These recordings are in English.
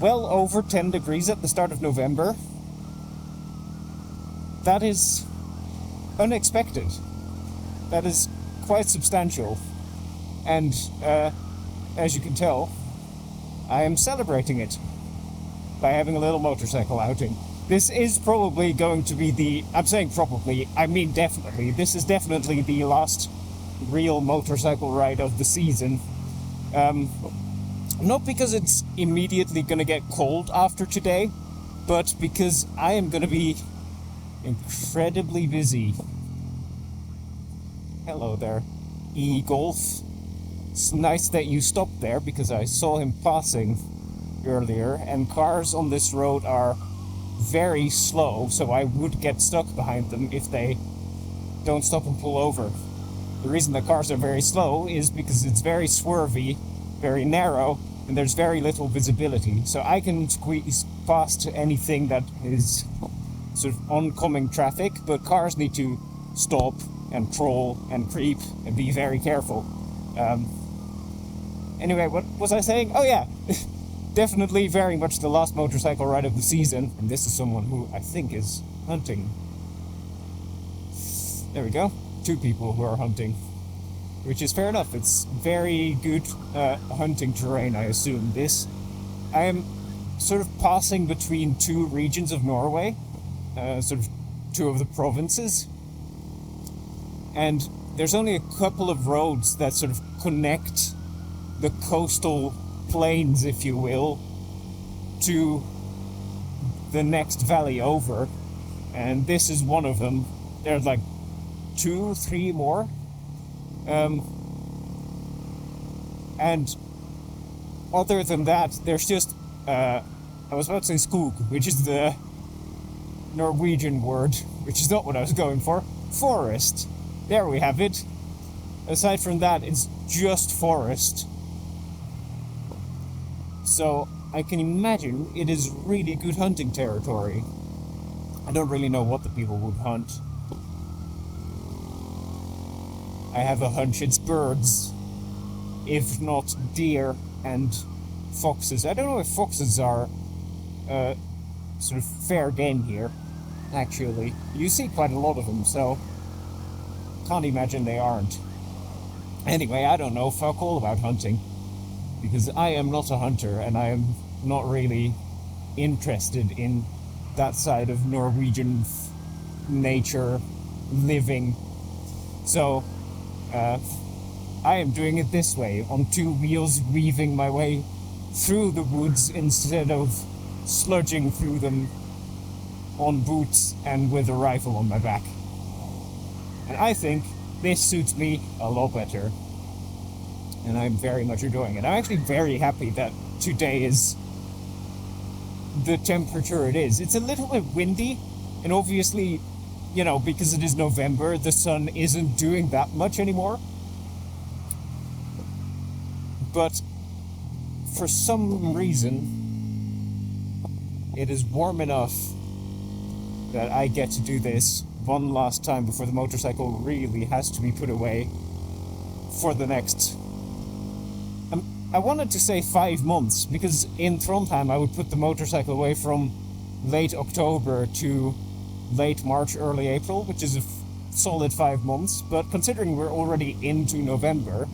well over 10 degrees at the start of November. That is unexpected. That is quite substantial. And as you can tell, I am celebrating it by having a little motorcycle outing. This is probably going to be I'm saying probably, I mean definitely, this is definitely the last real motorcycle ride of the season. Not because it's immediately going to get cold after today, but because I am going to be incredibly busy. Hello there, E-Golf. It's nice that you stopped there because I saw him passing earlier, and cars on this road are very slow, so I would get stuck behind them if they don't stop and pull over. The reason the cars are very slow is because it's very swervy, very narrow, and there's very little visibility. So I can squeeze past anything that is sort of oncoming traffic, but cars need to stop and crawl and creep and be very careful. Anyway, what was I saying? Oh yeah, definitely very much the last motorcycle ride of the season, and this is someone who I think is hunting. There we go. 2 people who are hunting, which is fair enough. It's very good hunting terrain, I assume. I am sort of passing between 2 regions of Norway, sort of 2 of the provinces, and there's only a couple of roads that sort of connect the coastal plains, if you will, to the next valley over, and this is one of them. There's like 2, 3 more, and other than that, there's just I was about to say skog, which is the Norwegian word, which is not what I was going for. Forest. There we have it. Aside from that, it's just forest. So I can imagine it is really good hunting territory. I don't really know what the people would hunt. I have a hunch it's birds, if not deer and foxes. I don't know if foxes are sort of fair game here, actually. You see quite a lot of them, so can't imagine they aren't. Anyway, I don't know fuck all about hunting, because I am not a hunter, and I am not really interested in that side of Norwegian nature living. So, I am doing it this way, on 2 wheels, weaving my way through the woods instead of sludging through them on boots and with a rifle on my back. And I think this suits me a lot better, and I'm very much enjoying it. I'm actually very happy that today is the temperature it is. It's a little bit windy, and obviously, you know, because it is November, the sun isn't doing that much anymore. But for some reason, it is warm enough that I get to do this one last time before the motorcycle really has to be put away for the next... I wanted to say 5 months, because in Trondheim I would put the motorcycle away from late October to late March, early April, which is a solid 5 months. But considering we're already into November,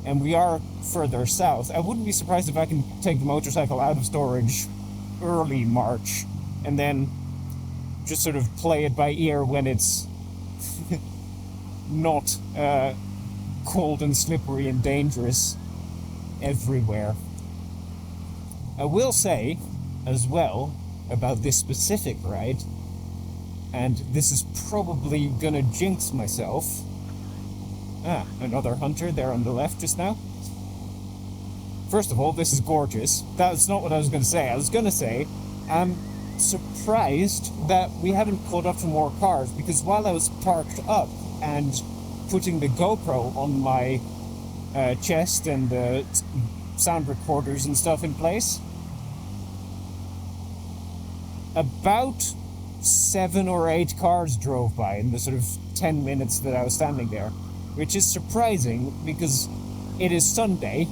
and we are further south, I wouldn't be surprised if I can take the motorcycle out of storage early March, and then just sort of play it by ear when it's not cold and slippery and dangerous everywhere. I will say, as well, about this specific ride, and this is probably gonna jinx myself. Another hunter there on the left just now. First of all, this is gorgeous. That's not what I was gonna say. I was gonna say, I'm surprised that we haven't caught up to more cars, because while I was parked up and putting the GoPro on my chest and the sound recorders and stuff in place, about 7 or 8 cars drove by in the sort of 10 minutes that I was standing there, which is surprising because it is Sunday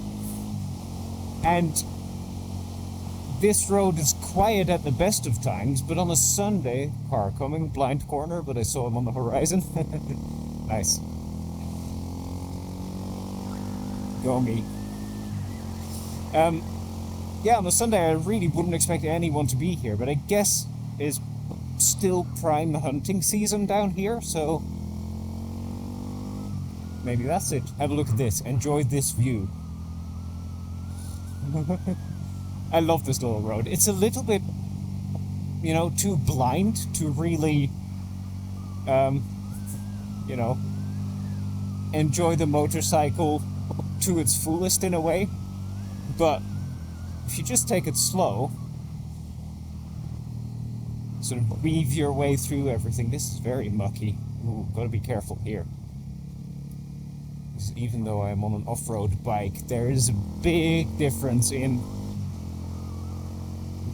and This road is quiet at the best of times, but on a Sunday, car coming, blind corner, but I saw him on the horizon. Nice. Go me. Yeah, on a Sunday I really wouldn't expect anyone to be here, but I guess it's still prime hunting season down here, so maybe that's it. Have a look at this. Enjoy this view. I love this little road. It's a little bit, too blind to really, enjoy the motorcycle to its fullest in a way. But if you just take it slow, sort of weave your way through everything. This is very mucky. Ooh, gotta be careful here. Because even though I'm on an off-road bike, there is a big difference in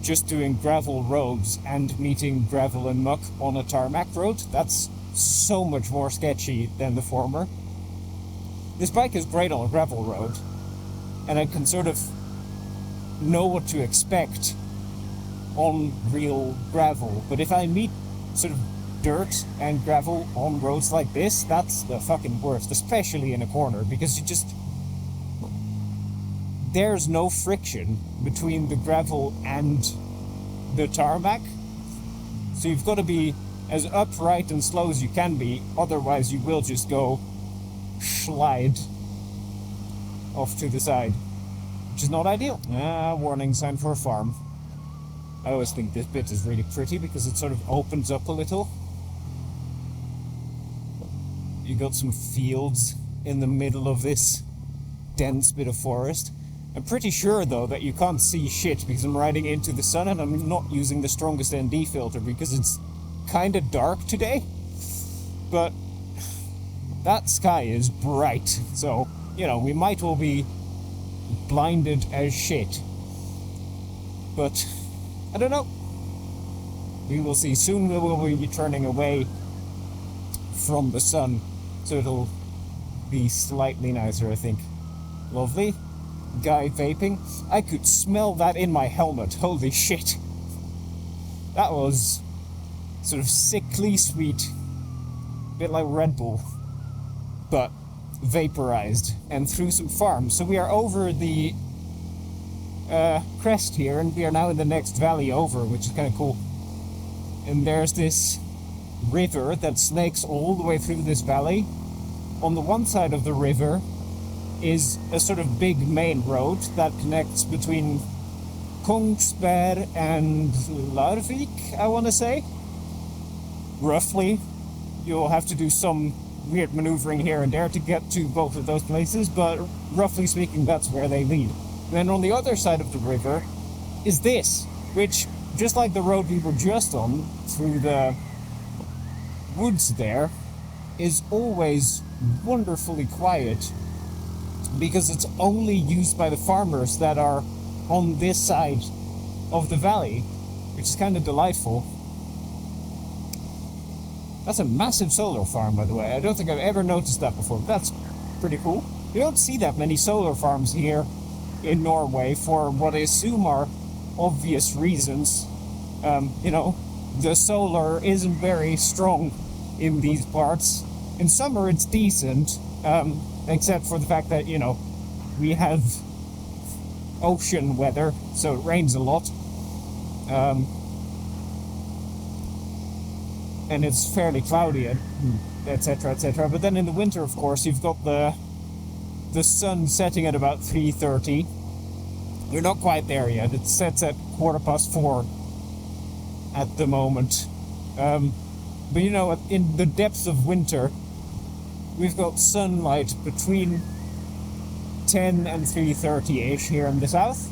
just doing gravel roads and meeting gravel and muck on a tarmac road. That's so much more sketchy than the former. This bike is great on a gravel road, and I can sort of know what to expect on real gravel. But if I meet sort of dirt and gravel on roads like this, that's the fucking worst, especially in a corner, because there's no friction between the gravel and the tarmac. So you've got to be as upright and slow as you can be, otherwise you will just go slide off to the side, which is not ideal. Warning sign for a farm. I always think this bit is really pretty because it sort of opens up a little. You got some fields in the middle of this dense bit of forest. I'm pretty sure though that you can't see shit because I'm riding into the sun and I'm not using the strongest ND filter because it's kind of dark today. But that sky is bright, so we might all be blinded as shit. But I don't know. We will see. Soon we will be turning away from the sun, so it'll be slightly nicer, I think. Lovely. Guy vaping. I could smell that in my helmet. Holy shit. That was sort of sickly sweet. A bit like Red Bull, but vaporized and through some farms. So we are over the crest here, and we are now in the next valley over, which is kind of cool. And there's this river that snakes all the way through this valley. On the one side of the river is a sort of big main road that connects between Kongsberg and Larvik, I want to say. Roughly. You'll have to do some weird maneuvering here and there to get to both of those places, but roughly speaking, that's where they lead. Then on the other side of the river is this, which, just like the road we were just on, through the woods there, is always wonderfully quiet, because it's only used by the farmers that are on this side of the valley, which is kind of delightful. That's a massive solar farm, by the way. I don't think I've ever noticed that before. That's pretty cool. You don't see that many solar farms here in Norway for what I assume are obvious reasons. The solar isn't very strong in these parts. In summer it's decent, except for the fact that, we have ocean weather, so it rains a lot. And it's fairly cloudy, etc., etc. But then in the winter, of course, you've got the sun setting at about 3:30. You're not quite there yet. It sets at 4:15 at the moment. But in the depths of winter, we've got sunlight between 10 and 3:30-ish here in the south.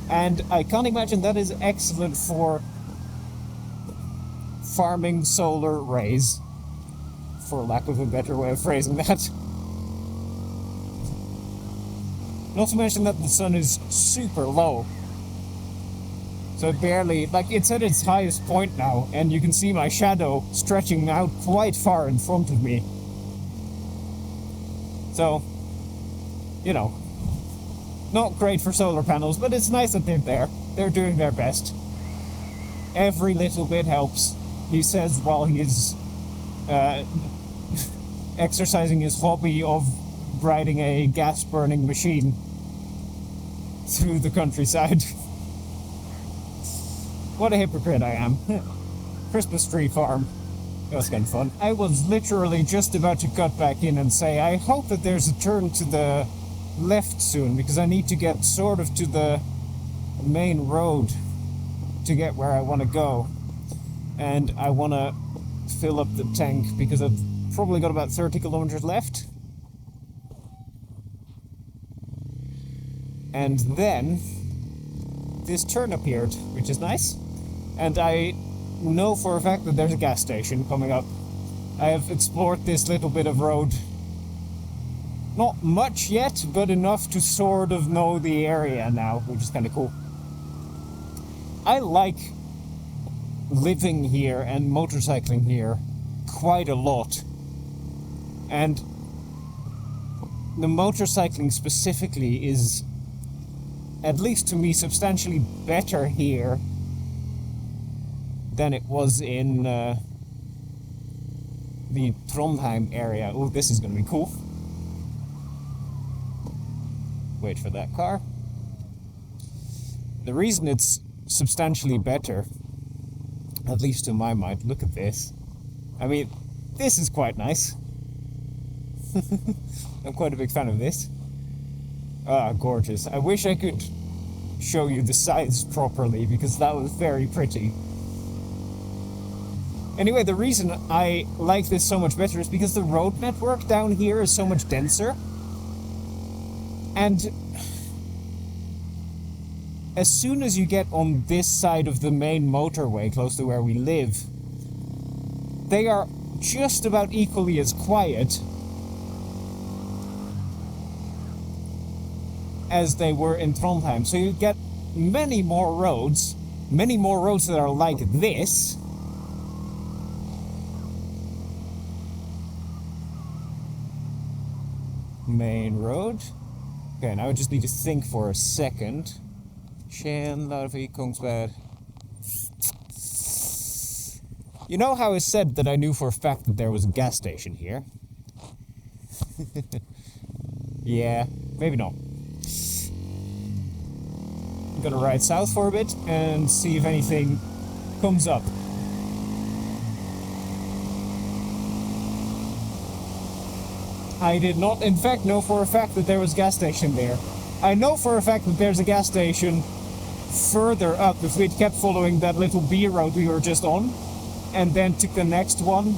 And I can't imagine that is excellent for farming solar rays, for lack of a better way of phrasing that. Not to mention that the sun is super low. So it's at its highest point now, and you can see my shadow stretching out quite far in front of me. So, not great for solar panels, but it's nice that they're there. they're doing their best. Every little bit helps, he says while he's exercising his hobby of riding a gas-burning machine through the countryside. What a hypocrite I am. Christmas tree farm. That was kind of fun. I was literally just about to cut back in and say, I hope that there's a turn to the left soon, because I need to get sort of to the main road to get where I want to go. And I want to fill up the tank, because I've probably got about 30 kilometers left. And then this turn appeared, which is nice. And I know for a fact that there's a gas station coming up. I have explored this little bit of road. Not much yet, but enough to sort of know the area now, which is kind of cool. I like living here and motorcycling here quite a lot. And the motorcycling specifically is, at least to me, substantially better here than it was in the Trondheim area. Oh, this is going to be cool. Wait for that car. The reason it's substantially better, at least to my mind, look at this. I mean, this is quite nice. I'm quite a big fan of this. Ah, gorgeous. I wish I could show you the sides properly, because that was very pretty. Anyway, the reason I like this so much better is because the road network down here is so much denser. And as soon as you get on this side of the main motorway, close to where we live, they are just about equally as quiet as they were in Trondheim. So you get many more roads that are like this. Main road. Okay, now I just need to think for a second. Skien, Larvik, Kongsberg. You know how I said that I knew for a fact that there was a gas station here? Yeah, maybe not. I'm gonna ride south for a bit and see if anything comes up. I did not, in fact, know for a fact that there was a gas station there. I know for a fact that there's a gas station further up. If we'd kept following that little B road we were just on, and then took the next one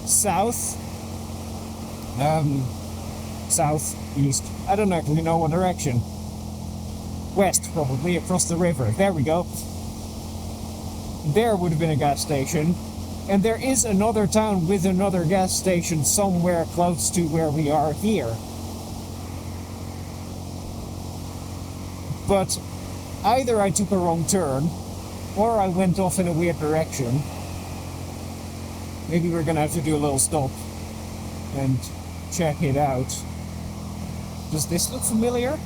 south, southeast, I don't actually know what direction. West, probably, across the river. There we go. There would have been a gas station. And there is another town with another gas station somewhere close to where we are here. But either I took a wrong turn, or I went off in a weird direction. Maybe we're gonna have to do a little stop and check it out. Does this look familiar?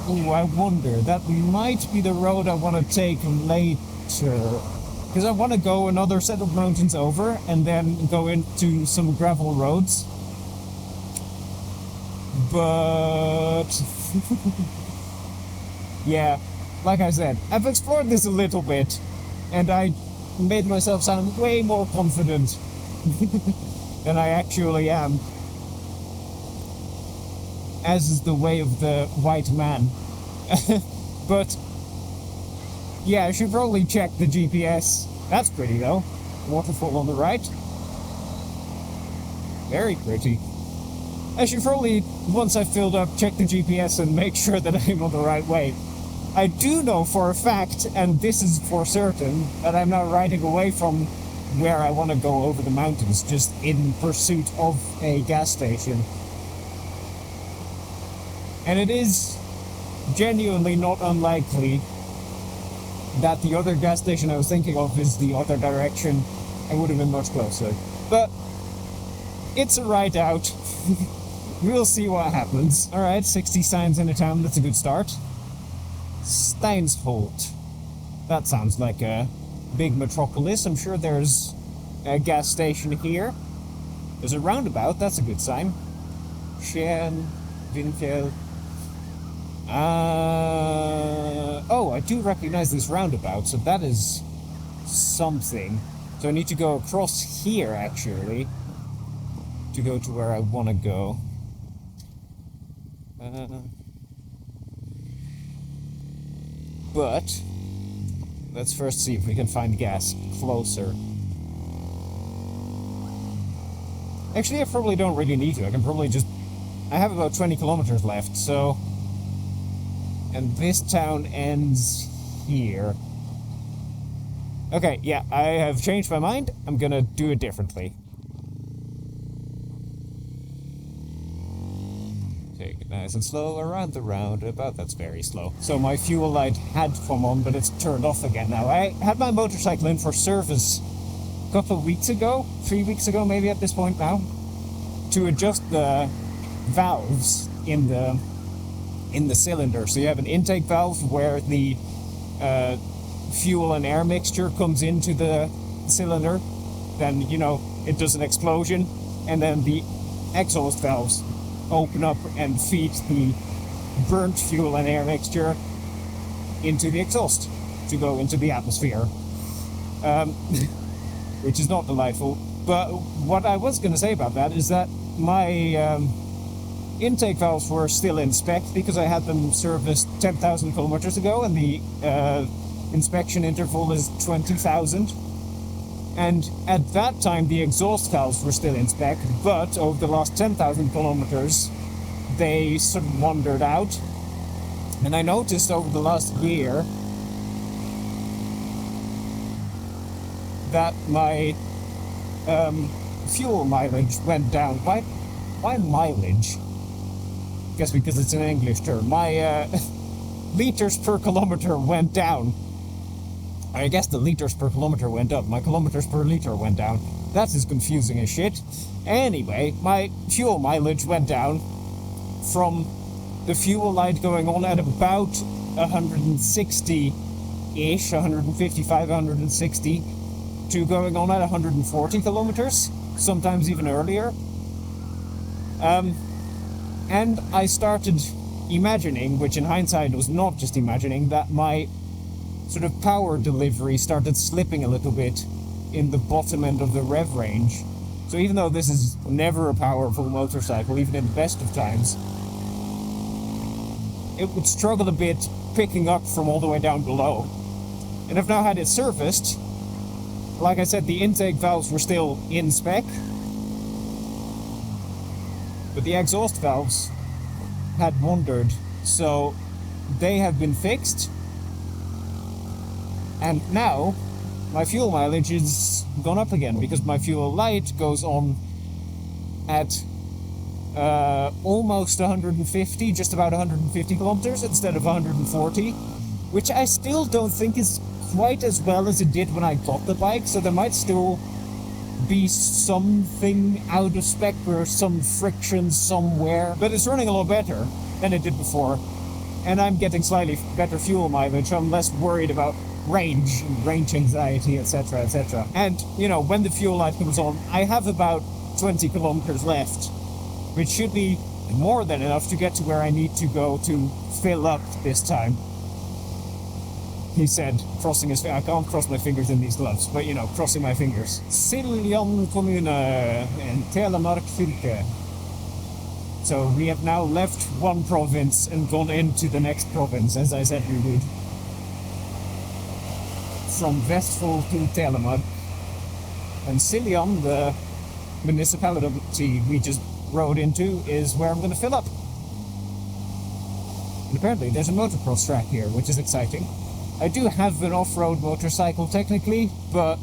Oh, I wonder. That might be the road I want to take later. Because I want to go another set of mountains over and then go into some gravel roads. But yeah, like I said, I've explored this a little bit and I made myself sound way more confident than I actually am. As is the way of the white man. But yeah, I should probably check the GPS. That's pretty though. Waterfall on the right. Very pretty. I should probably, once I've filled up, check the GPS and make sure that I'm on the right way. I do know for a fact, and this is for certain, that I'm not riding away from where I want to go over the mountains, just in pursuit of a gas station. And it is genuinely not unlikely that the other gas station I was thinking of is the other direction. I would have been much closer. But it's a ride out. We'll see what happens. Alright, 60 signs in a town, that's a good start. Steinsholt. That sounds like a big metropolis. I'm sure there's a gas station here. There's a roundabout, that's a good sign. Skien, Vinfjell. Oh, I do recognize this roundabout, so that is something. So I need to go across here, actually, to go to where I want to go. But let's first see if we can find gas closer. Actually, I probably don't really need to. I can probably just... I have about 20 kilometers left, so... And this town ends here. Okay, yeah, I have changed my mind. I'm gonna do it differently. Take it nice and slow around the roundabout. That's very slow. So my fuel light had come on, but it's turned off again now. I had my motorcycle in for service a couple of weeks ago, 3 weeks ago maybe at this point now, to adjust the valves in the cylinder. So you have an intake valve where the fuel and air mixture comes into the cylinder, then, you know, it does an explosion, and then the exhaust valves open up and feed the burnt fuel and air mixture into the exhaust to go into the atmosphere, which is not delightful. But what I was going to say about that is that my intake valves were still in spec because I had them serviced 10,000 kilometers ago, and the inspection interval is 20,000. And at that time, the exhaust valves were still in spec, but over the last 10,000 kilometers, they sort of wandered out. And I noticed over the last year that my fuel mileage went down. Why mileage? I guess because it's an English term. My liters per kilometer went down. I guess the liters per kilometer went up. My kilometers per liter went down. That is confusing as shit. Anyway, my fuel mileage went down from the fuel light going on at about 160-ish, 155, 160, to going on at 140 kilometers, sometimes even earlier. And I started imagining, which in hindsight was not just imagining, that my sort of power delivery started slipping a little bit in the bottom end of the rev range. So even though this is never a powerful motorcycle, even in the best of times, it would struggle a bit picking up from all the way down below. And I've now had it serviced. Like I said, the intake valves were still in spec, but the exhaust valves had wandered, so they have been fixed. And now, my fuel mileage has gone up again, because my fuel light goes on at almost 150, just about 150 kilometers instead of 140, which I still don't think is quite as well as it did when I got the bike, so there might still be something out of spec or some friction somewhere, but it's running a lot better than it did before, and I'm getting slightly better fuel mileage. I'm less worried about range anxiety, etc., etc. And, you know, when the fuel light comes on, I have about 20 kilometers left, which should be more than enough to get to where I need to go to fill up this time. He said, crossing his fingers. I can't cross my fingers in these gloves, but, you know, crossing my fingers. Siljan kommune and Telemark fylke. So we have now left one province and gone into the next province, as I said we would. From Vestfold to Telemark. And Siljan, the municipality we just rode into, is where I'm going to fill up. And apparently there's a motocross track here, which is exciting. I do have an off-road motorcycle technically, but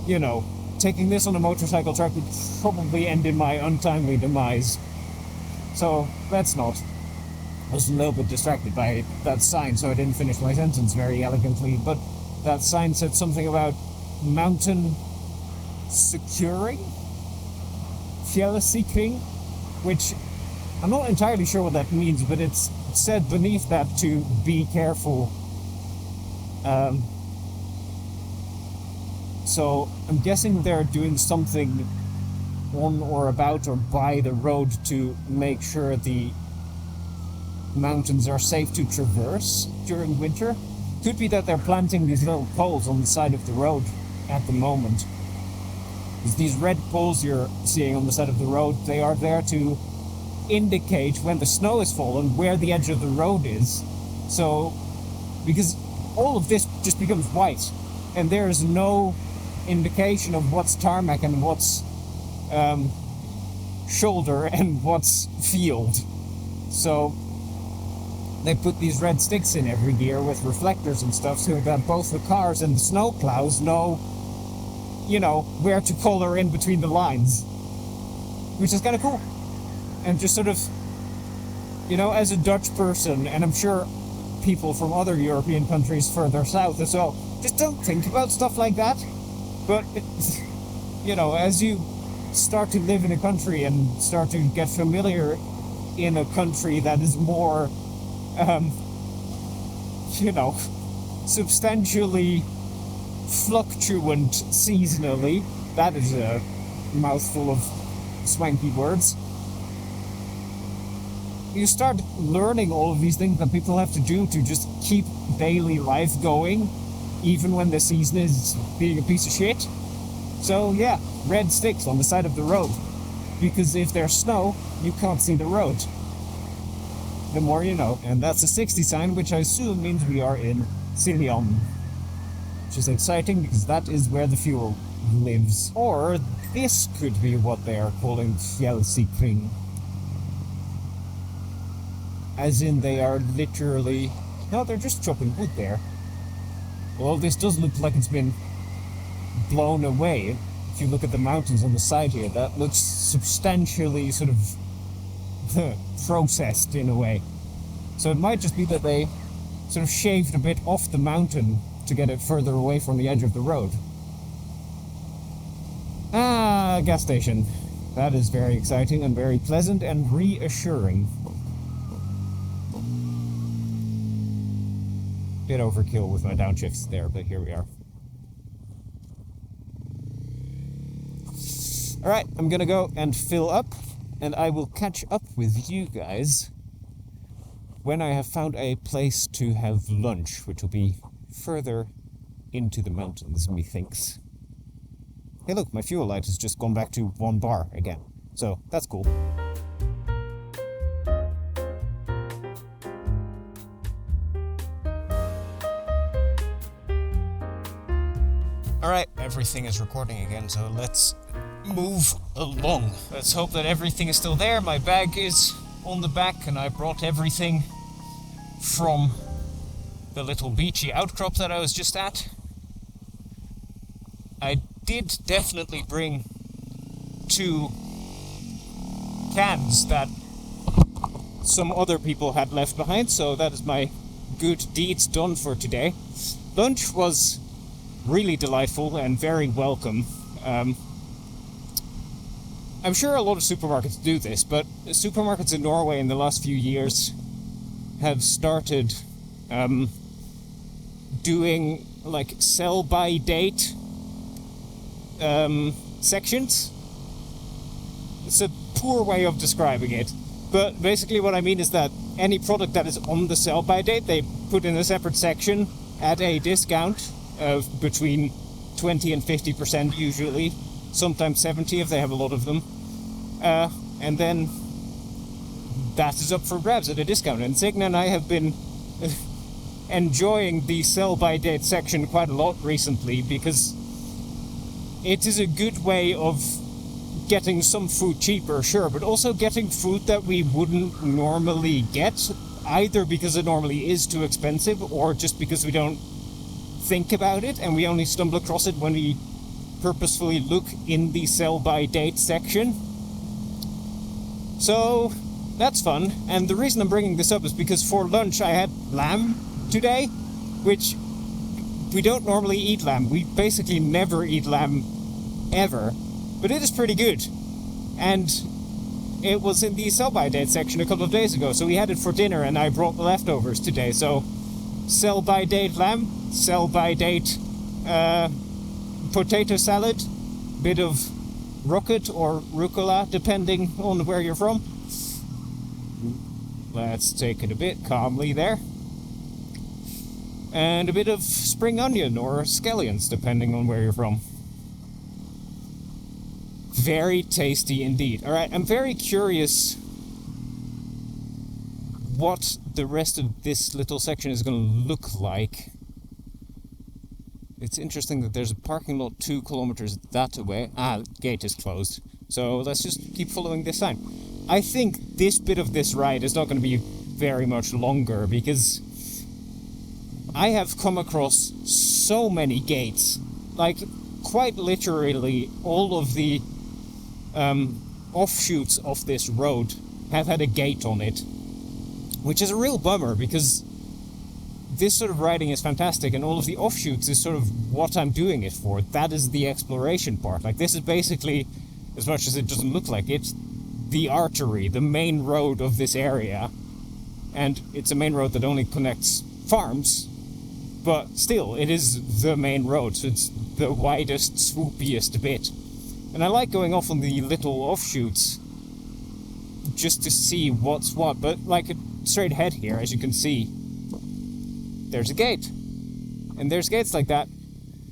you know, taking this on a motorcycle track would probably end in my untimely demise. So let's not. I was a little bit distracted by that sign, so I didn't finish my sentence very elegantly, but that sign said something about mountain securing? Fjellsikring? Which I'm not entirely sure what that means, but it's said beneath that to be careful. So I'm guessing they're doing something on or about or by the road to make sure the mountains are safe to traverse during winter. Could be that they're planting these little poles on the side of the road at the moment. These red poles you're seeing on the side of the road, they are there to indicate when the snow has fallen where the edge of the road is. So, because all of this just becomes white, and there is no indication of what's tarmac and what's shoulder and what's field. So they put these red sticks in every year with reflectors and stuff so that both the cars and the snow plows know, you know, where to color in between the lines, which is kind of cool. And just sort of, you know, as a Dutch person, and I'm sure people from other European countries further south as well, just don't think about stuff like that. But, you know, as you start to live in a country and start to get familiar in a country that is more, you know, substantially fluctuant seasonally, that is a mouthful of swanky words. You start learning all of these things that people have to do to just keep daily life going, even when the season is being a piece of shit. So yeah, red sticks on the side of the road, because if there's snow, you can't see the road. The more you know. And that's a 60 sign, which I assume means we are in Silion, which is exciting because that is where the fuel lives. Or this could be what they are calling Fjellsikring. As in they are literally... No, they're just chopping wood there. Well, this does look like it's been blown away. If you look at the mountains on the side here, that looks substantially sort of processed in a way. So it might just be that they sort of shaved a bit off the mountain to get it further away from the edge of the road. Ah, gas station. That is very exciting and very pleasant and reassuring. Bit overkill with my downshifts there, but here we are. Alright, I'm gonna go and fill up, and I will catch up with you guys when I have found a place to have lunch, which will be further into the mountains, methinks. Hey look, my fuel light has just gone back to 1 bar again, so that's cool. Alright, everything is recording again, so let's move along. Let's hope that everything is still there. My bag is on the back, and I brought everything from the little beachy outcrop that I was just at. I did definitely bring 2 cans that some other people had left behind, so that is my good deeds done for today. Lunch was really delightful and very welcome. I'm sure a lot of supermarkets do this, but supermarkets in Norway in the last few years have started doing like sell by date sections. It's a poor way of describing it, but basically what I mean is that any product that is on the sell by date, they put in a separate section at a discount of between 20 and 50% usually, sometimes 70 if they have a lot of them, and then that is up for grabs at a discount. And Signe and I have been enjoying the sell by date section quite a lot recently, because it is a good way of getting some food cheaper, sure, but also getting food that we wouldn't normally get, either because it normally is too expensive or just because we don't think about it and we only stumble across it when we purposefully look in the sell by date section. So that's fun. And the reason I'm bringing this up is because for lunch I had lamb today, which we don't normally eat lamb. We basically never eat lamb ever, but it is pretty good. And it was in the sell-by date section a couple of days ago, so we had it for dinner, and I brought the leftovers today. So, sell-by date lamb, sell-by date potato salad, bit of rocket or rucola, depending on where you're from. Let's take it a bit calmly there. And a bit of spring onion or scallions, depending on where you're from. Very tasty indeed. Alright, I'm very curious what the rest of this little section is going to look like. It's interesting that there's a parking lot 2 kilometers that way. Gate is closed. So let's just keep following this sign. I think this bit of this ride is not going to be very much longer, because I have come across so many gates. Like, quite literally, all of the offshoots of this road have had a gate on it, which is a real bummer, because this sort of riding is fantastic, and all of the offshoots is sort of what I'm doing it for. That is the exploration part. Like, this is basically, as much as it doesn't look like it, the artery, the main road of this area. And it's a main road that only connects farms, but still, it is the main road, so it's the widest, swoopiest bit. And I like going off on the little offshoots just to see what's what, but like straight ahead here, as you can see, there's a gate. And there's gates like that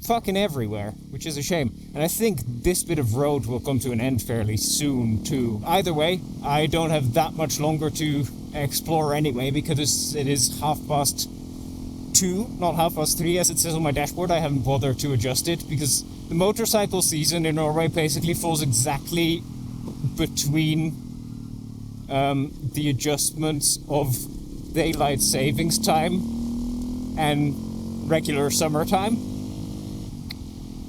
fucking everywhere, which is a shame. And I think this bit of road will come to an end fairly soon too. Either way, I don't have that much longer to explore anyway, because it is 2:30, not 3:30 as it says on my dashboard. I haven't bothered to adjust it, because the motorcycle season in Norway basically falls exactly between the adjustments of daylight savings time and regular summertime.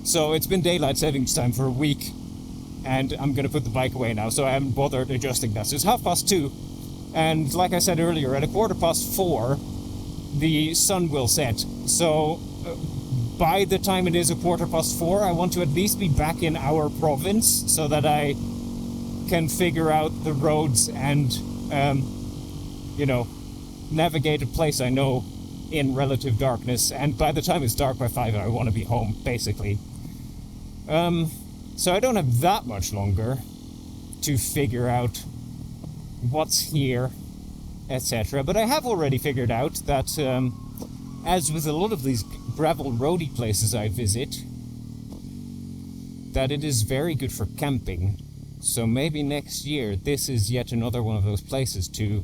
So it's been daylight savings time for a week, and I'm going to put the bike away now, so I haven't bothered adjusting that. So it's 2:30, and like I said earlier, at 4:15, the sun will set. So by the time it is 4:15, I want to at least be back in our province, so that I can figure out the roads and, navigate a place I know in relative darkness. And by the time it's dark by 5, I want to be home, basically. So I don't have that much longer to figure out what's here, etc. But I have already figured out that, as with a lot of these gravel roady places I visit, that it is very good for camping. So maybe next year this is yet another one of those places to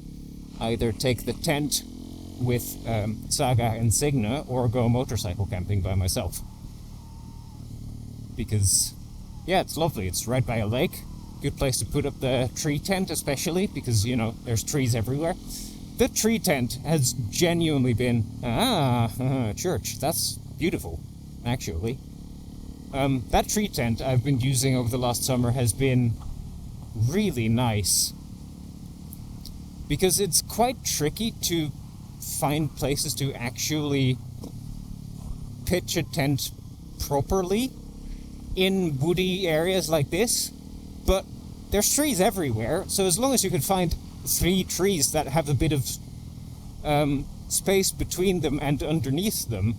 either take the tent with Saga and Signa, or go motorcycle camping by myself. Because, yeah, it's lovely. It's right by a lake. Good place to put up the tree tent, especially, because, there's trees everywhere. The tree tent has genuinely been... church. That's beautiful, actually. That tree tent I've been using over the last summer has been really nice. Because it's quite tricky to find places to actually pitch a tent properly in woody areas like this, but there's trees everywhere, so as long as you can find 3 trees that have a bit of space between them and underneath them,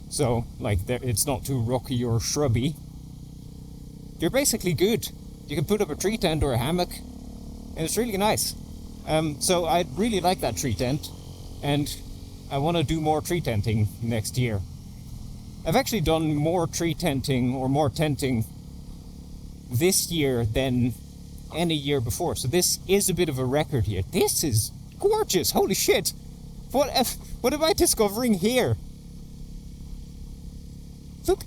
so like it's not too rocky or shrubby, you're basically good. You can put up a tree tent or a hammock, and it's really nice. So I really like that tree tent, and I want to do more tree tenting next year. I've actually done more tree tenting, or more tenting, this year than any year before. So this is a bit of a record here. This is gorgeous! Holy shit! What am I discovering here? Look!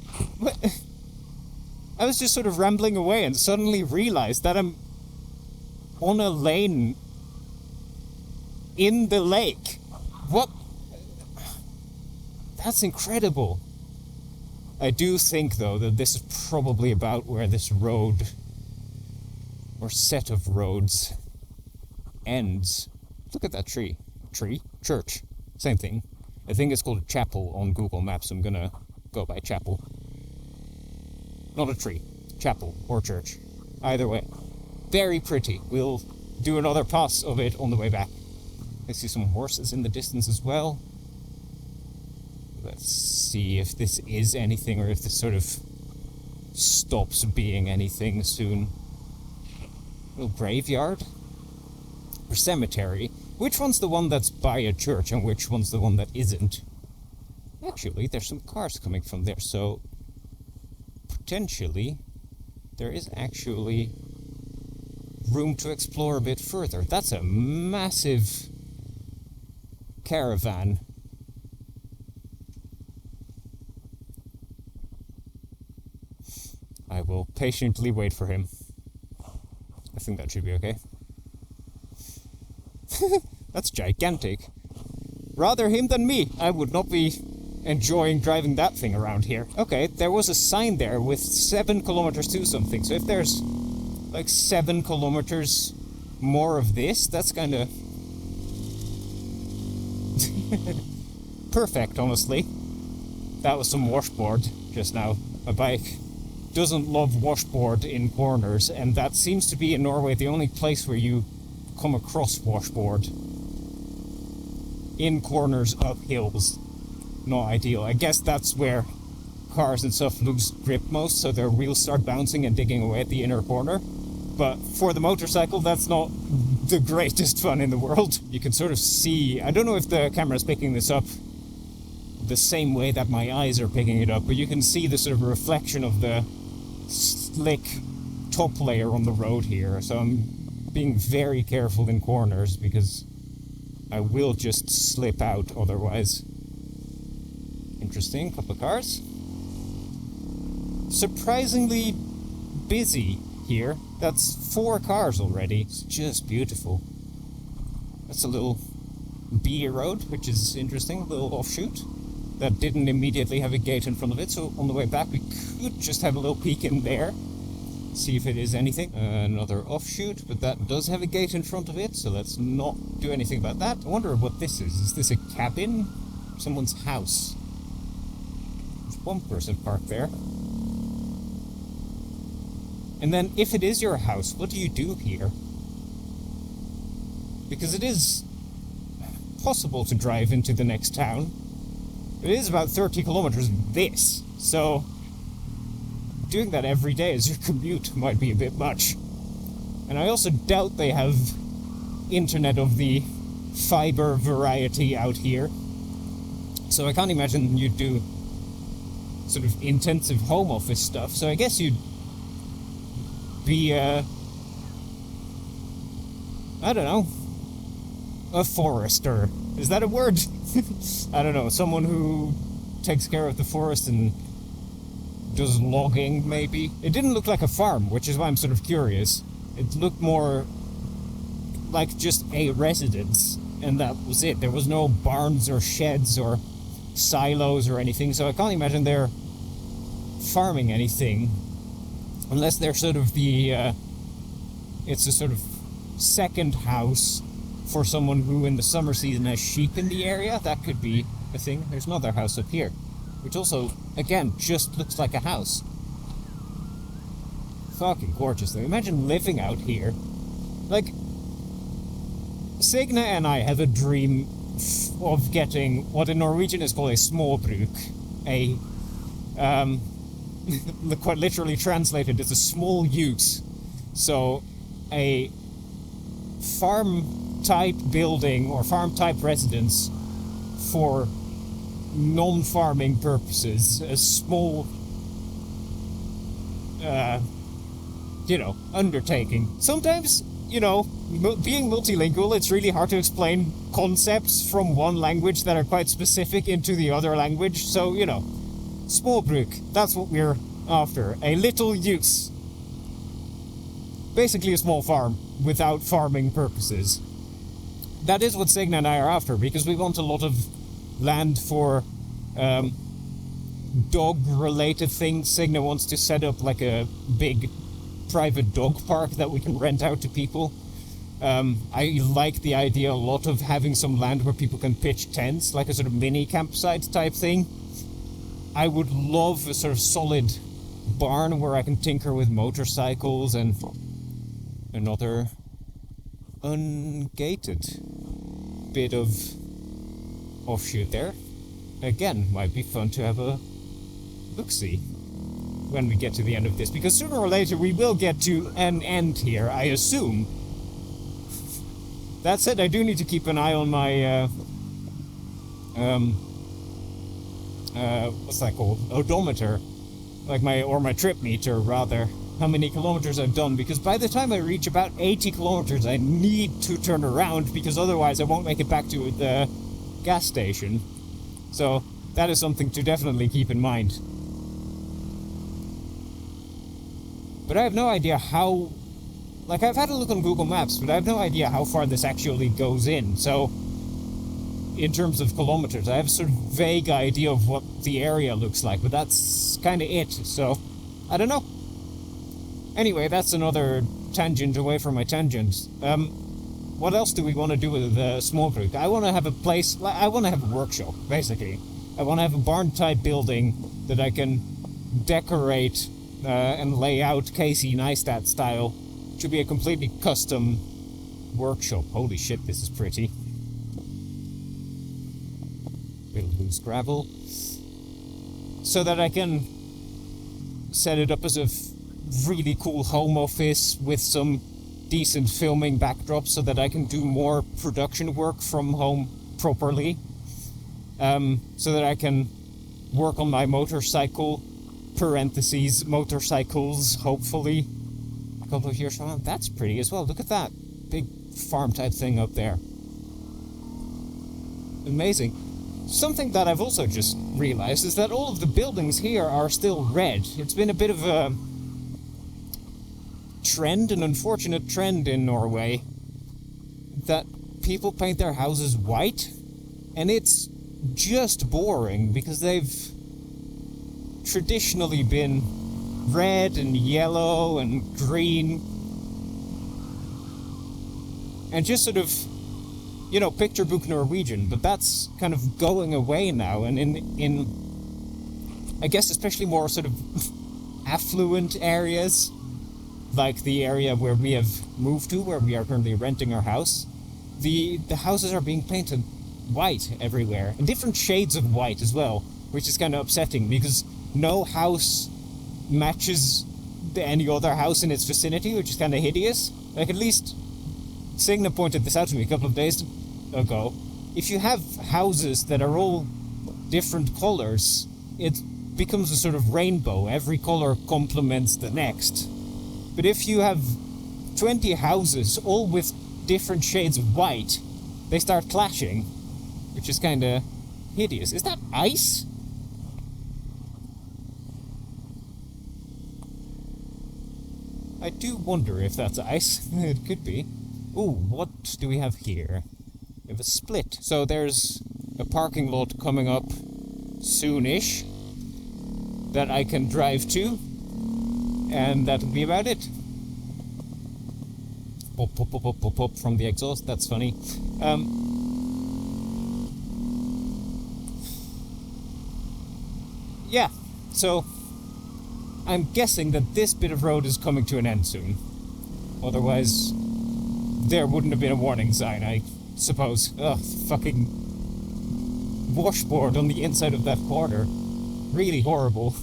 I was just sort of rambling away and suddenly realized that I'm on a lane in the lake. What? That's incredible. I do think, though, that this is probably about where this road, or set of roads, ends. Look at that tree. Tree? Church. Same thing. I think it's called a chapel on Google Maps. I'm gonna go by chapel. Not a tree. Chapel or church. Either way. Very pretty. We'll do another pass of it on the way back. I see some horses in the distance as well. Let's see if this is anything or if this sort of stops being anything soon. Little graveyard or cemetery. Which one's the one that's by a church and which one's the one that isn't? Actually, there's some cars coming from there, so potentially there is actually room to explore a bit further. That's a massive caravan. I will patiently wait for him. I think that should be okay. That's gigantic. Rather him than me. I would not be enjoying driving that thing around here. Okay, there was a sign there with 7 kilometers to something. So if there's like 7 kilometers more of this, that's kind of perfect, honestly. That was some washboard just now. My bike doesn't love washboard in corners, and that seems to be in Norway the only place where you come across washboard. In corners of hills. Not ideal. I guess that's where cars and stuff lose grip most, so their wheels start bouncing and digging away at the inner corner. But for the motorcycle, that's not the greatest fun in the world. You can sort of see, I don't know if the camera is picking this up the same way that my eyes are picking it up, but you can see the sort of reflection of the slick top layer on the road here. So I'm being very careful in corners because I will just slip out otherwise. Interesting, couple of cars. Surprisingly busy here. That's 4 cars already. It's just beautiful. That's a little B road, which is interesting, a little offshoot. That didn't immediately have a gate in front of it, so on the way back we could just have a little peek in there. See if it is anything. Another offshoot, but that does have a gate in front of it, so let's not do anything about that. I wonder what this is. Is this a cabin? Someone's house? There's one person parked there. And then, if it is your house, what do you do here? Because it is possible to drive into the next town. It is about 30 kilometers this, so doing that every day as your commute might be a bit much. And I also doubt they have internet of the fiber variety out here. So I can't imagine you'd do sort of intensive home office stuff. So I guess you'd be, I don't know, a forester. Is that a word? I don't know, someone who takes care of the forest and does logging, maybe. It didn't look like a farm, which is why I'm sort of curious. It looked more like just a residence, and that was it. There was no barns or sheds or silos or anything, so I can't imagine they're farming anything. Unless they're sort of the, it's a sort of second house for someone who in the summer season has sheep in the area. That could be a thing. There's another house up here, which also, again, just looks like a house. Fucking gorgeous though. Imagine living out here. Like, Signe and I have a dream of getting what in Norwegian is called a småbruk. A, quite literally translated, it's a small use. So, a farm-type building or farm-type residence for non-farming purposes. A small, undertaking. Sometimes, being multilingual, it's really hard to explain concepts from one language that are quite specific into the other language. So, småbruk, that's what we're after. A little use. Basically a small farm without farming purposes. That is what Signe and I are after, because we want a lot of land for dog-related things. Signe wants to set up like a big private dog park that we can rent out to people. I like the idea a lot of having some land where people can pitch tents, like a sort of mini campsite type thing. I would love a sort of solid barn where I can tinker with motorcycles and another ungated bit of offshoot there. Again, might be fun to have a look-see when we get to the end of this, because sooner or later we will get to an end here, I assume. That said, I do need to keep an eye on my what's that called? Odometer. Like my trip meter, rather. How many kilometers I've done, because by the time I reach about 80 kilometers, I need to turn around, because otherwise I won't make it back to the gas station. So, that is something to definitely keep in mind. But I have no idea how... Like, I've had a look on Google Maps, but I have no idea how far this actually goes in. So, in terms of kilometers, I have a sort of vague idea of what the area looks like, but that's kind of it. So, I don't know. Anyway, that's another tangent away from my tangent. What else do we want to do with the small group? I want to have a place... I want to have a workshop, basically. I want to have a barn-type building that I can decorate and lay out Casey Neistat style. It should be a completely custom workshop. Holy shit, this is pretty. Little loose gravel. So that I can set it up as a really cool home office with some decent filming backdrops so that I can do more production work from home properly. So that I can work on my motorcycle, parentheses, motorcycles, hopefully. A couple of years from now. That's pretty as well. Look at that big farm type thing up there. Amazing. Something that I've also just realized is that all of the buildings here are still red. It's been a bit of a trend, an unfortunate trend in Norway, that people paint their houses white, and it's just boring because they've traditionally been red and yellow and green and just sort of, you know, picture book Norwegian, but that's kind of going away now, and in I guess especially more sort of affluent areas, like the area where we have moved to, where we are currently renting our house, the houses are being painted white everywhere, and different shades of white as well, which is kind of upsetting because no house matches any other house in its vicinity, which is kind of hideous. Like, at least Signe pointed this out to me a couple of days ago. If you have houses that are all different colors, it becomes a sort of rainbow. Every color complements the next. But if you have 20 houses all with different shades of white, they start clashing, which is kind of hideous. Is that ice? I do wonder if that's ice. It could be. Ooh, what do we have here? We have a split. So there's a parking lot coming up soonish that I can drive to, and that'll be about it. Pop, pop, pop, pop, pop, pop from the exhaust. That's funny. Yeah, so I'm guessing that this bit of road is coming to an end soon. Otherwise, there wouldn't have been a warning sign, I suppose. Ugh, fucking washboard on the inside of that corner. Really horrible.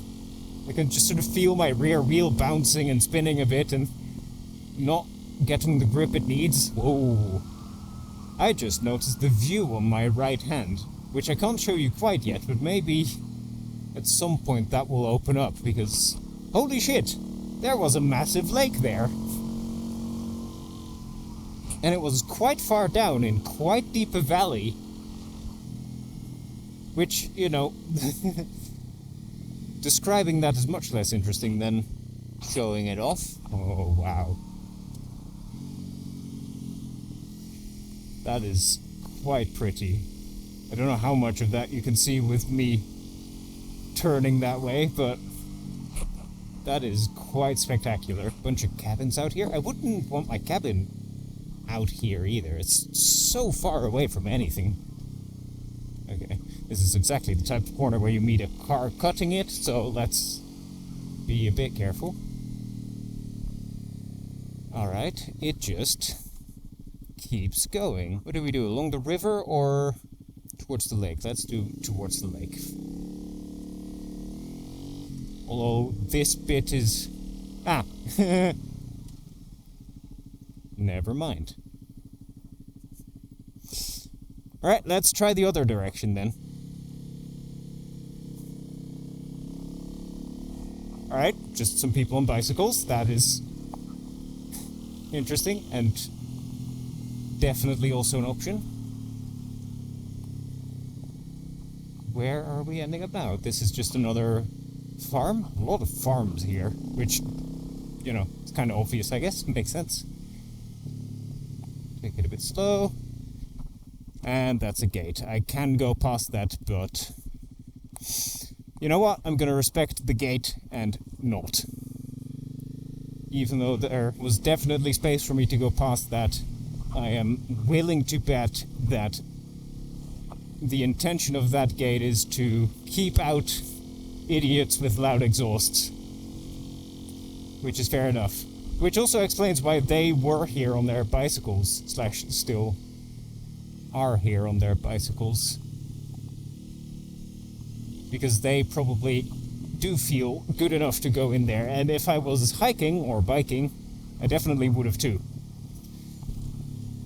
I can just sort of feel my rear wheel bouncing and spinning a bit and not getting the grip it needs. Whoa. I just noticed the view on my right hand, which I can't show you quite yet, but maybe at some point that will open up, because holy shit, there was a massive lake there. And it was quite far down in quite deep a valley, which, you know, describing that is much less interesting than showing it off. Oh, wow. That is quite pretty. I don't know how much of that you can see with me turning that way, but that is quite spectacular. Bunch of cabins out here. I wouldn't want my cabin out here either. It's so far away from anything. Okay, this is exactly the type of corner where you meet a car cutting it, so let's be a bit careful. Alright, it just keeps going. What do we do? Along the river or towards the lake? Let's do towards the lake. Although this bit is... Ah! Never mind. Alright, let's try the other direction then. Alright, just some people on bicycles. That is interesting and definitely also an option. Where are we ending up now? This is just another farm? A lot of farms here, which, you know, it's kind of obvious, I guess. Makes sense. Take it a bit slow. And that's a gate. I can go past that, but... You know what? I'm gonna respect the gate and not. Even though there was definitely space for me to go past that, I am willing to bet that the intention of that gate is to keep out idiots with loud exhausts. Which is fair enough. Which also explains why they were here on their bicycles, slash still are here on their bicycles. Because they probably do feel good enough to go in there, and if I was hiking or biking, I definitely would have too.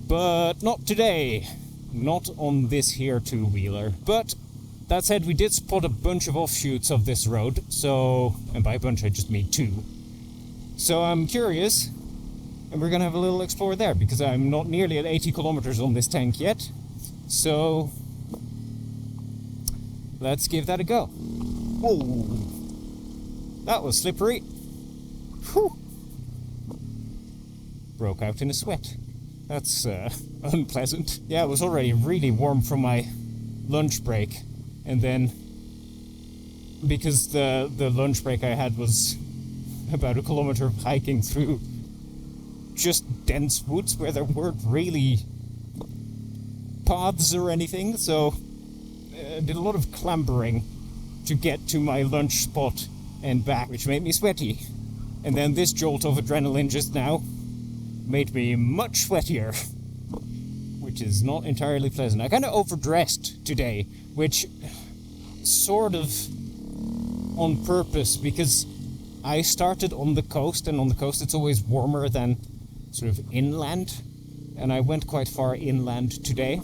But not today. Not on this here two-wheeler. But that said, we did spot a bunch of offshoots of this road, so... And by bunch I just mean two. So I'm curious, and we're gonna have a little explore there, because I'm not nearly at 80 kilometers on this tank yet. So... let's give that a go. Whoa! That was slippery. Whew! Broke out in a sweat. That's, unpleasant. Yeah, it was already really warm from my lunch break. And then, because the lunch break I had was about a kilometer of hiking through just dense woods where there weren't really paths or anything, so I did a lot of clambering to get to my lunch spot and back, which made me sweaty. And then this jolt of adrenaline just now made me much sweatier, which is not entirely pleasant. I kind of overdressed today, which sort of on purpose, because I started on the coast, and on the coast it's always warmer than sort of inland, and I went quite far inland today.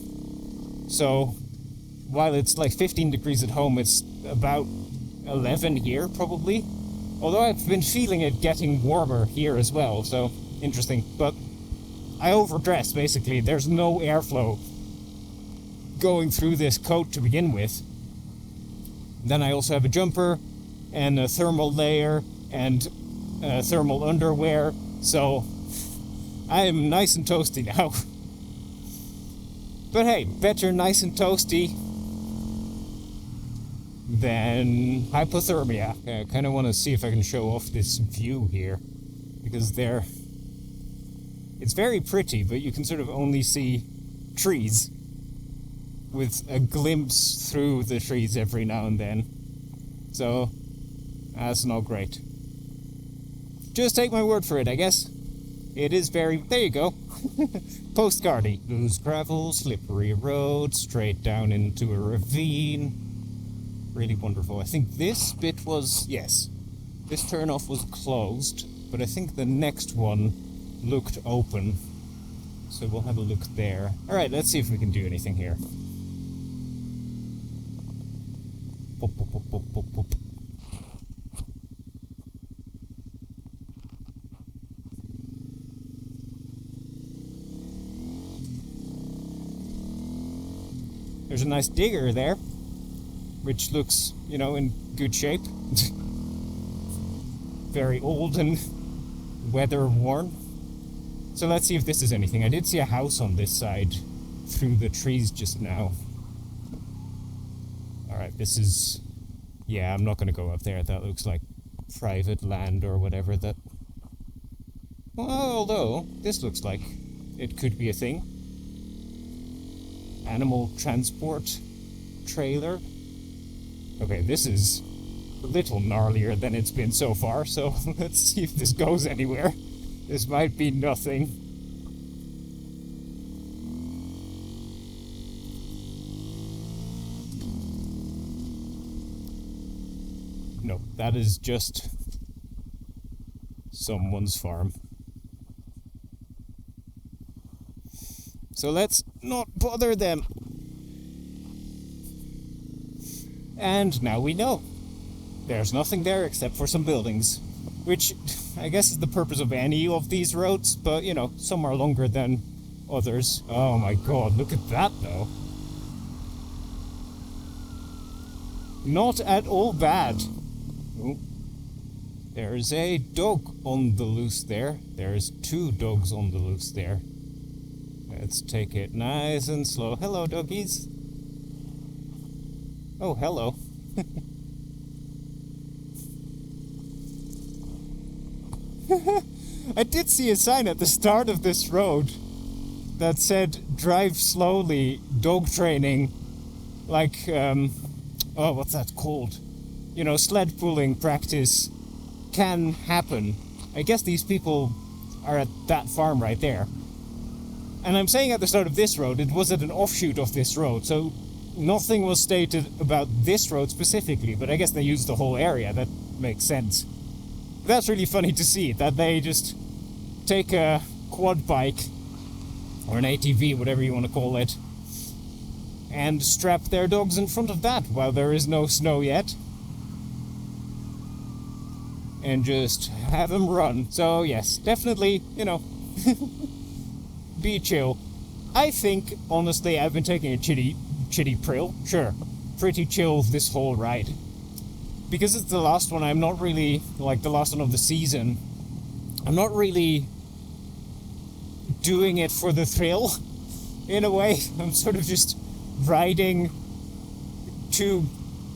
So while it's like 15 degrees at home, it's about 11 here probably. Although I've been feeling it getting warmer here as well, so interesting. But I overdressed basically. There's no airflow going through this coat to begin with. Then I also have a jumper and a thermal layer and thermal underwear, so I am nice and toasty now. But hey, better nice and toasty than hypothermia. I kind of want to see if I can show off this view here, because it's very pretty, but you can sort of only see trees with a glimpse through the trees every now and then. So that's not great. Just take my word for it, I guess. It is very... There you go. Postcardy. Loose gravel, slippery road, straight down into a ravine. Really wonderful. I think this bit was... Yes. This turnoff was closed, but I think the next one looked open. So we'll have a look there. Alright, let's see if we can do anything here. Pop, pop, pop, pop, pop, pop. There's a nice digger there, which looks, you know, in good shape. Very old and weather-worn. So let's see if this is anything. I did see a house on this side through the trees just now. Alright, this is... Yeah, I'm not going to go up there. That looks like private land or whatever that... Well, although, this looks like it could be a thing. Animal transport trailer. Okay, this is a little gnarlier than it's been so far, so let's see if this goes anywhere. This might be nothing. that is just someone's farm. So let's not bother them. And now we know. There's nothing there except for some buildings. Which, I guess is the purpose of any of these roads, but, you know, some are longer than others. Oh my god, look at that, though. Not at all bad. Oh. There's a dog on the loose there. There's 2 dogs on the loose there. Let's take it nice and slow. Hello, doggies. Oh, hello. I did see a sign at the start of this road that said, drive slowly, dog training. Like, oh, what's that called? You know, sled pulling practice can happen. I guess these people are at that farm right there. And I'm saying at the start of this road, it was at an offshoot of this road, so nothing was stated about this road specifically, but I guess they used the whole area. That makes sense. That's really funny to see, that they just take a quad bike, or an ATV, whatever you want to call it, and strap their dogs in front of that while there is no snow yet. And just have them run. So yes, definitely, you know, be chill. I think, honestly, I've been taking a chitty prill. Sure, pretty chill this whole ride. Because it's the last one, I'm not really, like the last one of the season, I'm not really doing it for the thrill, in a way. I'm sort of just riding to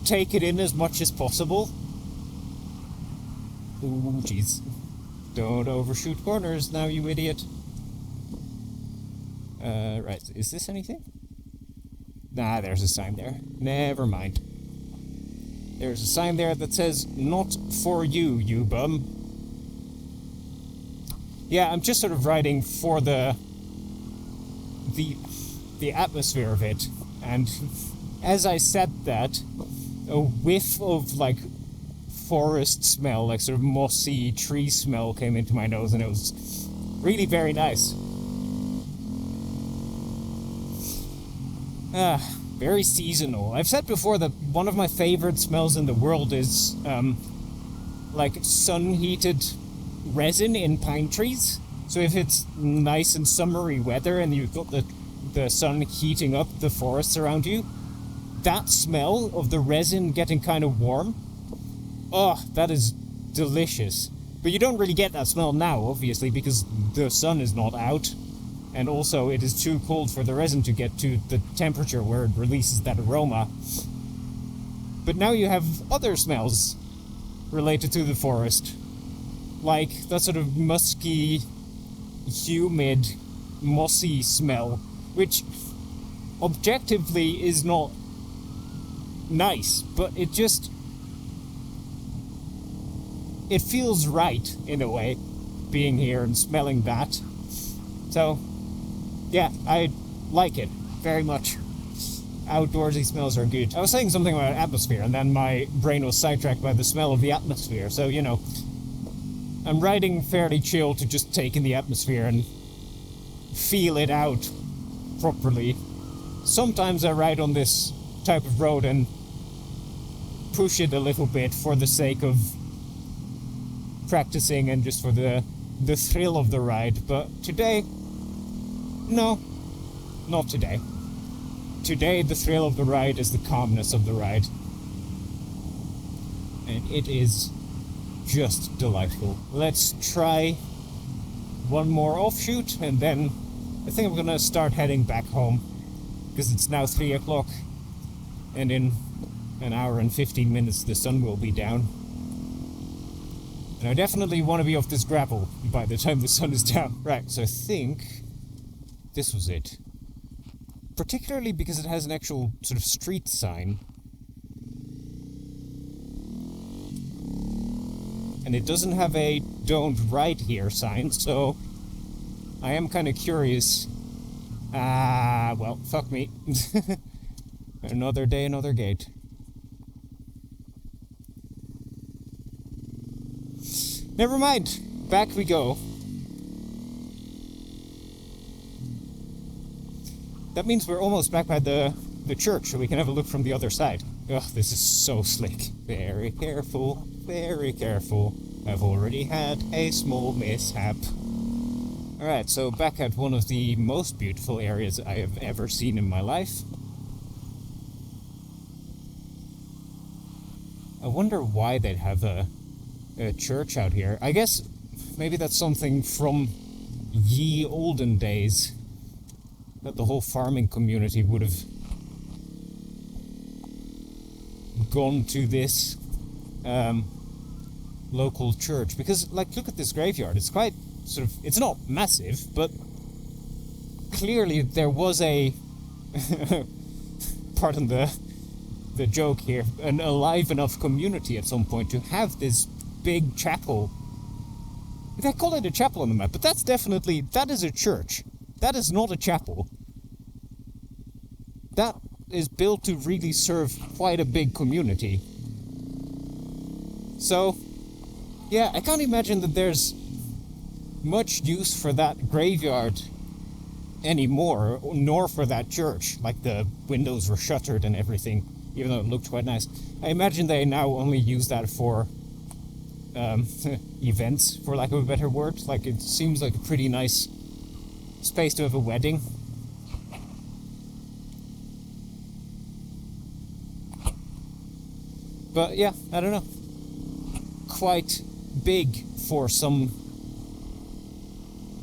take it in as much as possible. Ooh, jeez. Don't overshoot corners now, you idiot. Right, is this anything? Nah, there's a sign there. Never mind. There's a sign there that says, not for you, you bum. Yeah, I'm just sort of riding for the atmosphere of it. And as I said that, a whiff of, like, forest smell, like sort of mossy tree smell came into my nose, and it was really very nice. Very seasonal. I've said before that one of my favorite smells in the world is, like sun-heated resin in pine trees. So if it's nice and summery weather and you've got the sun heating up the forests around you, that smell of the resin getting kind of warm, oh, that is delicious. But you don't really get that smell now, obviously, because the sun is not out. And also, it is too cold for the resin to get to the temperature where it releases that aroma. But now you have other smells related to the forest. Like that sort of musky, humid, mossy smell, which objectively is not nice, but it feels right, in a way, being here and smelling that. So, yeah, I like it very much. Outdoorsy smells are good. I was saying something about atmosphere, and then my brain was sidetracked by the smell of the atmosphere. So, you know, I'm riding fairly chill to just take in the atmosphere and feel it out properly. Sometimes I ride on this type of road and push it a little bit for the sake of practicing and just for the thrill of the ride, but today, no, not today. Today, the thrill of the ride is the calmness of the ride. And it is just delightful. Let's try one more offshoot, and then I think I'm gonna start heading back home, because it's now 3 o'clock, and in an hour and 15 minutes the sun will be down. And I definitely want to be off this gravel by the time the sun is down. Right, so I think this was it. Particularly because it has an actual sort of street sign. And it doesn't have a "don't ride here" sign, so I am kind of curious. Well, fuck me. Another day, another gate. Never mind. Back we go. That means we're almost back by the church, so we can have a look from the other side. Ugh, this is so slick. Very careful, very careful. I've already had a small mishap. Alright, so back at one of the most beautiful areas I have ever seen in my life. I wonder why they'd have a church out here. I guess maybe that's something from ye olden days, that the whole farming community would have gone to this local church. Because, like, look at this graveyard. It's quite sort of, it's not massive, but clearly there was a pardon the joke here, an alive enough community at some point to have this big chapel. They call it a chapel on the map, but that is a church. That is not a chapel. That is built to really serve quite a big community. So, yeah, I can't imagine that there's much use for that graveyard anymore, nor for that church. Like, the windows were shuttered and everything, even though it looked quite nice. I imagine they now only use that for events, for lack of a better word. Like, it seems like a pretty nice space to have a wedding. But yeah, I don't know. Quite big for some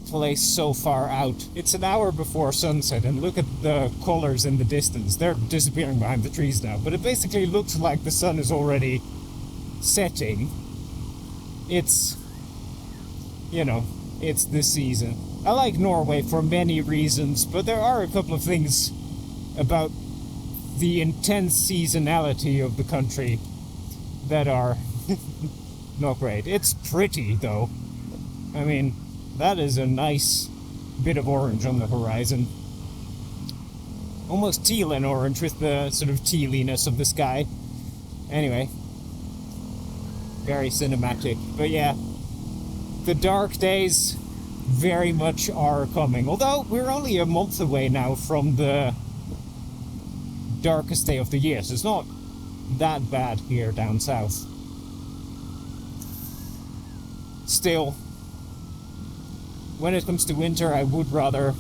place so far out. It's an hour before sunset, and look at the colors in the distance. They're disappearing behind the trees now, but it basically looks like the sun is already setting. It's, you know, it's the season. I like Norway for many reasons, but there are a couple of things about the intense seasonality of the country that are not great. It's pretty, though. I mean, that is a nice bit of orange on the horizon. Almost teal and orange with the sort of tealiness of the sky. Anyway, very cinematic. But yeah, the dark days very much are coming. Although we're only a month away now from the darkest day of the year, so it's not that bad here down south. Still, when it comes to winter, I would rather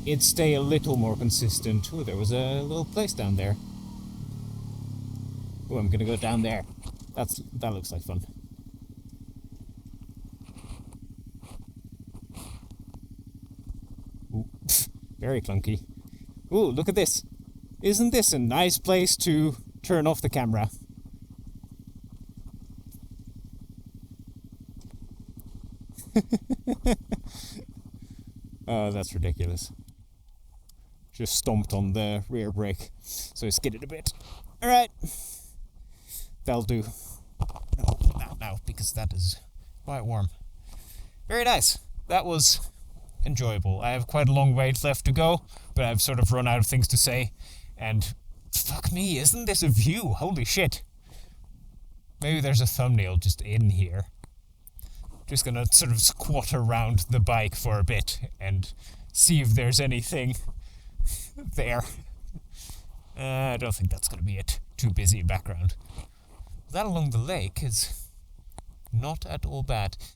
it stay a little more consistent. Oh, there was a little place down there. Oh, I'm gonna go down there. That looks like fun. Ooh, very clunky. Ooh, look at this. Isn't this a nice place to turn off the camera? Oh, that's ridiculous. Just stomped on the rear brake, so I skidded a bit. Alright. That'll do. No, not now, because that is quite warm. Very nice. That was enjoyable. I have quite a long way left to go, but I've sort of run out of things to say. And fuck me, isn't this a view? Holy shit. Maybe there's a thumbnail just in here. Just gonna sort of squat around the bike for a bit and see if there's anything there. I don't think that's gonna be it. Too busy background. That along the lake is not at all bad.